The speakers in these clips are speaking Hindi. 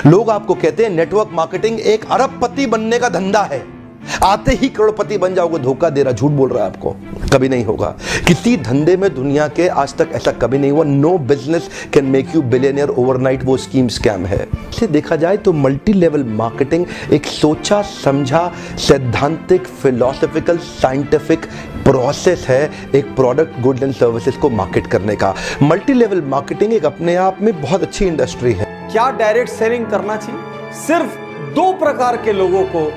लोग आपको कहते हैं नेटवर्क मार्केटिंग एक अरबपति बनने का धंधा है, आते ही करोड़पति बन जाओगे। धोखा दे रहा, झूठ बोल रहा है आपको, कभी नहीं होगा। किसी धंधे में दुनिया के आज तक ऐसा कभी नहीं हुआ। No business can make you billionaire overnight, वो स्कीम स्कैम है। इसे देखा जाए तो मल्टी लेवल मार्केटिंग एक सोचा समझा सैद्धांतिक फिलोसॉफिकल साइंटिफिक प्रोसेस है एक प्रोडक्ट गुड्स एंड सर्विसेज को मार्केट करने का। मल्टी लेवल मार्केटिंग एक अपने आप में बहुत अच्छी इंडस्ट्री है। क्या डायरेक्ट सेलिंग करना चाहिए? सिर्फ दो प्रकार के लोगों को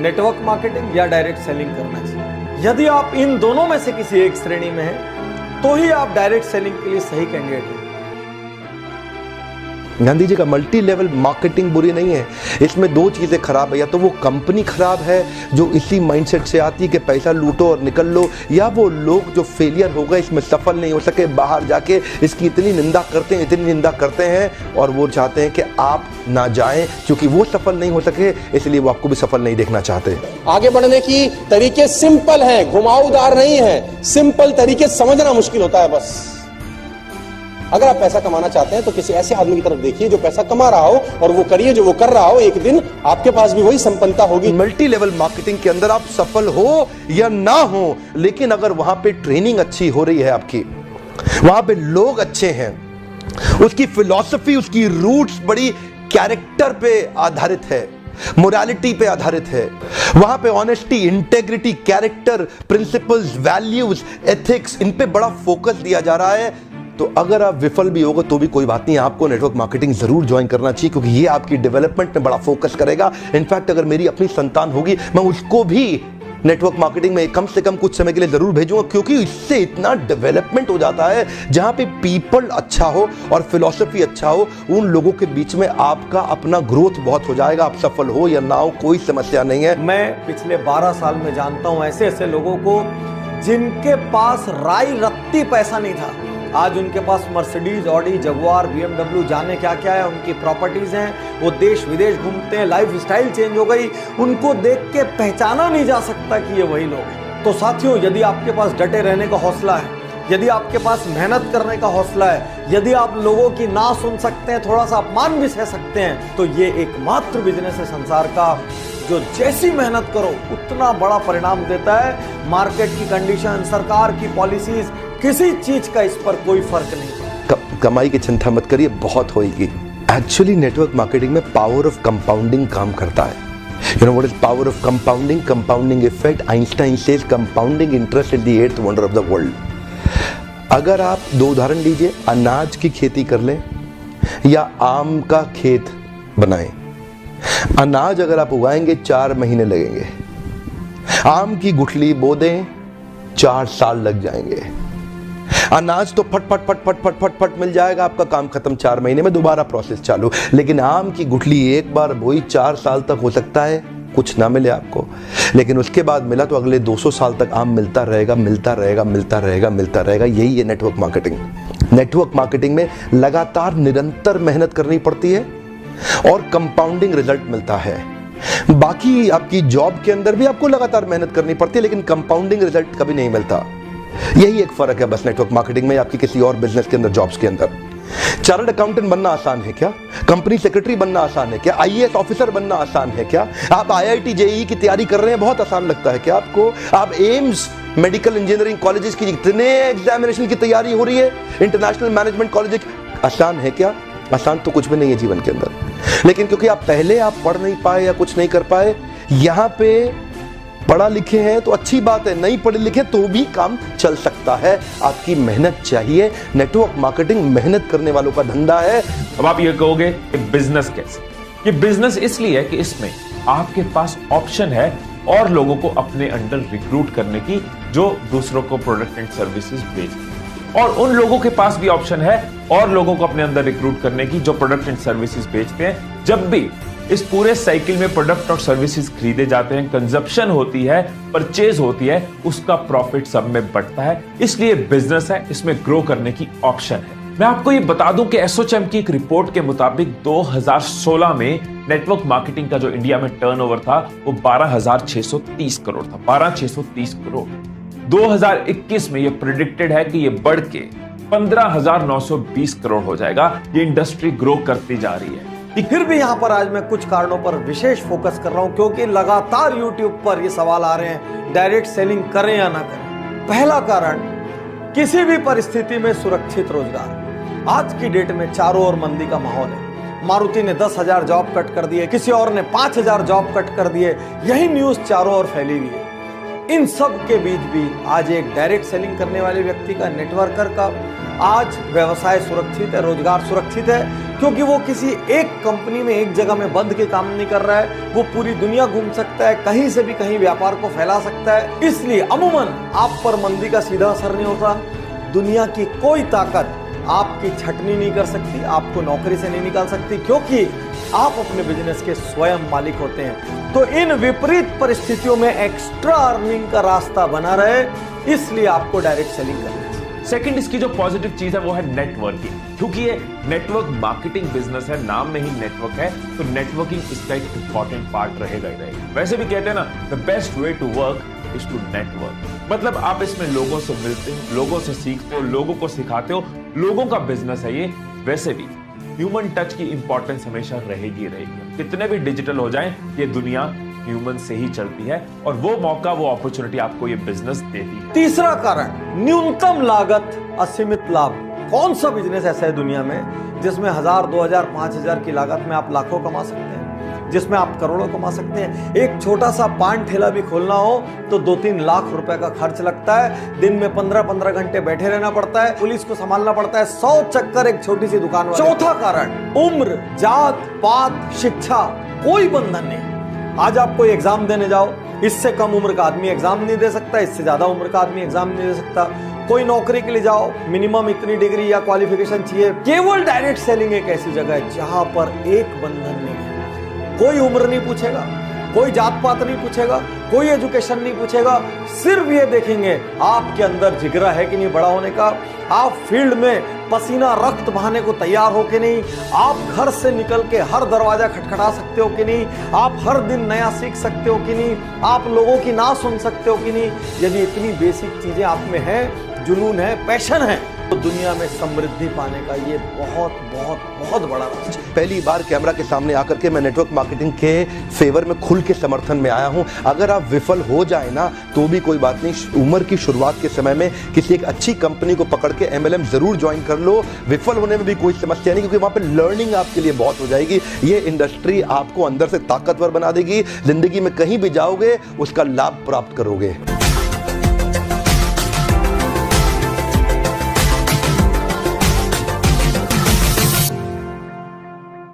नेटवर्क मार्केटिंग या डायरेक्ट सेलिंग करना चाहिए। यदि आप इन दोनों में से किसी एक श्रेणी में हैं, तो ही आप डायरेक्ट सेलिंग के लिए सही कैंडिडेट हैं। गांधी जी का मल्टी लेवल मार्केटिंग बुरी नहीं है, इसमें दो चीजें खराब है। या तो वो कंपनी खराब है जो इसी माइंडसेट से आती है कि पैसा लूटो और निकल लो, या वो लोग जो फेलियर हो गए, इसमें सफल नहीं हो सके, बाहर जाके इसकी इतनी निंदा करते हैं और वो चाहते हैं कि आप ना जाएं क्योंकि वो सफल नहीं हो सके, इसलिए वो आपको भी सफल नहीं देखना चाहते। आगे बढ़ने की तरीके सिंपल हैं, घुमावदार नहीं है। सिंपल तरीके समझना मुश्किल होता है बस। अगर आप पैसा कमाना चाहते हैं तो किसी ऐसे आदमी की तरफ देखिए जो पैसा कमा रहा हो और वो करिए जो वो कर रहा हो। एक दिन आपके पास भी वही संपन्नता होगी। मल्टी लेवल मार्केटिंग के अंदर आप सफल हो या ना हो, लेकिन अगर वहां पे ट्रेनिंग अच्छी हो रही है आपकी, वहां पे लोग अच्छे हैं, उसकी फिलॉसफी उसकी रूट्स बड़ी कैरेक्टर पे आधारित है, मोरालिटी पे आधारित है, वहां पे honesty integrity character principles values ethics in पे बड़ा फोकस दिया जा रहा है, तो अगर आप विफल भी होगा तो भी कोई बात नहीं, आपको नेटवर्क मार्केटिंग जरूर ज्वाइन करना चाहिए क्योंकि ये आपकी डेवलपमेंट में बड़ा फोकस करेगा। इनफैक्ट अगर मेरी अपनी संतान होगी मैं उसको भी नेटवर्क मार्केटिंग में कम से कम कुछ समय के लिए जरूर भेजूंगा क्योंकि इससे इतना डेवलपमेंट हो जाता है जहां पे पीपल अच्छा हो और फिलॉसफी अच्छा हो, उन लोगों के बीच में आपका अपना ग्रोथ बहुत हो जाएगा। आप सफल हो या ना हो कोई समस्या नहीं है। मैं पिछले 12 साल में जानता हूं ऐसे ऐसे लोगों को जिनके पास राई रत्ती पैसा नहीं था, आज उनके पास मर्सिडीज ऑडी जगुआर BMW जाने क्या क्या है, उनकी प्रॉपर्टीज हैं, वो देश विदेश घूमते हैं, लाइफ स्टाइल चेंज हो गई, उनको देख के पहचाना नहीं जा सकता कि ये वही लोग हैं। तो साथियों, यदि आपके पास डटे रहने का हौसला है, यदि आपके पास मेहनत करने का हौसला है, यदि आप लोगों की ना सुन सकते हैं, थोड़ा सा अपमान भी सह सकते हैं, तो ये एकमात्र बिजनेस है संसार का जो जैसी मेहनत करो उतना बड़ा परिणाम देता है। मार्केट की कंडीशन, सरकार की पॉलिसीज, किसी चीज का इस पर कोई फर्क नहीं। कमाई की चिंता मत करिए, बहुत होगी। एक्चुअली नेटवर्क मार्केटिंग में पावर ऑफ कंपाउंडिंग काम करता है। You know what is power of compounding? Compounding effect. Einstein says compounding interest is the eighth wonder of the world. अगर आप दो उदाहरण लीजिए, अनाज की खेती कर लें या आम का खेत बनाएं। अनाज अगर आप उगाएंगे 4 महीने लगेंगे, आम की गुठली बो दें 4 साल लग जाएंगे। अनाज तो फट फट फट फट फट फट फट मिल जाएगा, आपका काम खत्म, 4 महीने में दोबारा प्रोसेस चालू। लेकिन आम की गुठली एक बार बोई 4 साल तक हो सकता है कुछ ना मिले आपको, लेकिन उसके बाद मिला तो अगले 200 साल तक आम मिलता रहेगा मिलता रहेगा मिलता रहेगा मिलता रहेगा। यही है नेटवर्क मार्केटिंग। नेटवर्क मार्केटिंग में लगातार निरंतर मेहनत करनी पड़ती है और कंपाउंडिंग रिजल्ट मिलता है। बाकी आपकी जॉब के अंदर भी आपको लगातार मेहनत करनी पड़ती है लेकिन कंपाउंडिंग रिजल्ट कभी नहीं मिलता। यही एक फर्क है बस नेटवर्क मार्केटिंग में आपकी किसी और बिजनेस के अंदर, जॉब्स के अंदर। चार्टर्ड अकाउंटेंट बनना आसान है क्या? कंपनी सेक्रेटरी बनना आसान है क्या? IAS ऑफिसर बनना आसान है क्या? आप IIT JEE की तैयारी कर रहे हैं, बहुत आसान लगता है क्या आपको? आप एम्स मेडिकल इंजीनियरिंग कॉलेजेस की इतने एग्जामिनेशन की तैयारी हो रही है, इंटरनेशनल मैनेजमेंट कॉलेज, आसान है क्या? आसान तो कुछ भी नहीं है जीवन के अंदर। लेकिन क्योंकि आप पहले आप पढ़ नहीं पाए या कुछ नहीं कर पाए, यहां पे पढ़ा लिखे हैं तो अच्छी बात है, नहीं पढ़े लिखे तो भी काम चल सकता है। आपकी मेहनत चाहिए। नेटवर्क मार्केटिंग मेहनत करने वालों का धंधा है। अब आप ये कहोगे कि बिजनेस कैसे? ये बिजनेस इसलिए है कि इसमें आपके पास ऑप्शन है और लोगों को अपने अंडर रिक्रूट करने की जो दूसरों को प्रोडक्ट एंड सर्विसेज बेचते हैं, और उन लोगों के पास भी ऑप्शन है और लोगों को अपने अंदर रिक्रूट करने की जो प्रोडक्ट एंड सर्विसेज बेचते हैं। जब भी इस पूरे साइकिल में प्रोडक्ट और सर्विसेज खरीदे जाते हैं, कंजप्शन होती है, परचेज होती है, उसका प्रॉफिट सब में बढ़ता है। इसलिए बिजनेस है, इसमें ग्रो करने की ऑप्शन है। मैं आपको ये बता दूं कि एसोचैम की एक रिपोर्ट के मुताबिक 2016 में नेटवर्क मार्केटिंग का जो इंडिया में टर्नओवर था वो 12,630 करोड़ था। 12,630 करोड़। 2021 में ये प्रेडिक्टेड है कि ये बढ़ के 15,920 करोड़ हो जाएगा। ये इंडस्ट्री ग्रो करती जा रही है। फिर भी यहां पर आज मैं कुछ कारणों पर विशेष फोकस कर रहा हूं, क्योंकि लगातार YouTube पर ये सवाल आ रहे हैं डायरेक्ट सेलिंग करें या ना करें। पहला कारण, किसी भी परिस्थिति में सुरक्षित रोजगार। आज की डेट में चारों ओर मंदी का माहौल है। मारुति ने 10,000 जॉब कट कर दिए, किसी और ने 5,000 जॉब कट कर दिए, यही न्यूज चारों ओर फैली हुई है। इन सब के बीच भी आज एक डायरेक्ट सेलिंग करने वाले व्यक्ति का, नेटवर्कर का आज व्यवसाय सुरक्षित है, रोजगार सुरक्षित है, क्योंकि वो किसी एक कंपनी में एक जगह में बंद के काम नहीं कर रहा है। वो पूरी दुनिया घूम सकता है, कहीं से भी कहीं व्यापार को फैला सकता है। इसलिए अमूमन आप पर मंदी का सीधा असर नहीं होता। दुनिया की कोई ताकत आपकी छटनी नहीं कर सकती, आपको नौकरी से नहीं निकाल सकती, क्योंकि आप अपने बिजनेस के स्वयं मालिक होते हैं। तो इन विपरीत परिस्थितियों में एक्स्ट्रा अर्निंग का रास्ता बना रहे, इसलिए आपको डायरेक्ट सेलिंग करना है। सेकंड, इसकी जो पॉजिटिव चीज है वो है नेटवर्किंग, क्योंकि ये नेटवर्क मार्केटिंग बिजनेस है, नाम में ही नेटवर्क है, तो नेटवर्किंग इसका एक इंपॉर्टेंट पार्ट रहेगा ही रहेगा। वैसे भी कहते हैं ना, the best way to work is to network. मतलब आप इसमें लोगों से मिलते हो, लोगों से सीखते हो, लोगों को सिखाते हो, लोगों का बिजनेस है ये। वैसे भी ह्यूमन टच की इंपॉर्टेंस हमेशा रहेगी रहेगी। कितने भी डिजिटल हो जाए, ये दुनिया ह्यूमन से ही चलती है, और वो मौका, वो अपॉर्चुनिटी आपको ये बिजनेस देती है। तीसरा कारण, न्यूनतम लागत असीमित लाभ। कौन सा बिजनेस ऐसा है दुनिया में जिसमें 1,000, 2,000, 5,000 की लागत में आप लाखों कमा सकते हैं, जिसमें आप करोड़ों कमा सकते हैं। एक छोटा सा पान ठेला भी खोलना हो तो 2-3 लाख रुपए का खर्च लगता है। दिन में 15-15 घंटे बैठे रहना पड़ता है, पुलिस को संभालना पड़ता है, 100 चक्कर एक छोटी सी दुकान वाले। चौथा कारण, उम्र, जात पात, शिक्षा, कोई बंधन नहीं। आज आप कोई एग्जाम देने जाओ, इससे कम उम्र का आदमी एग्जाम नहीं दे सकता, इससे ज्यादा उम्र का आदमी एग्जाम नहीं दे सकता। कोई नौकरी के लिए जाओ, मिनिमम इतनी डिग्री या क्वालिफिकेशन चाहिए। केवल डायरेक्ट सेलिंग एक ऐसी जगह है जहां पर एक बंधन नहीं है। कोई उम्र नहीं पूछेगा, कोई जात पात नहीं पूछेगा, कोई एजुकेशन नहीं पूछेगा, सिर्फ ये देखेंगे आपके अंदर जिगरा है कि नहीं बड़ा होने का, आप फील्ड में पसीना रक्त बहाने को तैयार हो कि नहीं, आप घर से निकल के हर दरवाजा खटखटा सकते हो कि नहीं, आप हर दिन नया सीख सकते हो कि नहीं, आप लोगों की ना सुन सकते हो कि नहीं। यदि इतनी बेसिक चीजें आप में है, जुनून है, पैशन है, तो दुनिया में समृद्धि पाने का ये बहुत बहुत बहुत बड़ा रास्ता। पहली बार कैमरा के सामने आकर के मैं नेटवर्क मार्केटिंग के फेवर में खुल के समर्थन में आया हूं। अगर आप विफल हो जाए ना तो भी कोई बात नहीं, उम्र की शुरुआत के समय में किसी एक अच्छी कंपनी को पकड़ के MLM जरूर ज्वाइन कर लो। विफल होने में भी कोई समस्या नहीं, क्योंकि वहां पे लर्निंग आपके लिए बहुत हो जाएगी। ये इंडस्ट्री आपको अंदर से ताकतवर बना देगी, जिंदगी में कहीं भी जाओगे उसका लाभ प्राप्त करोगे।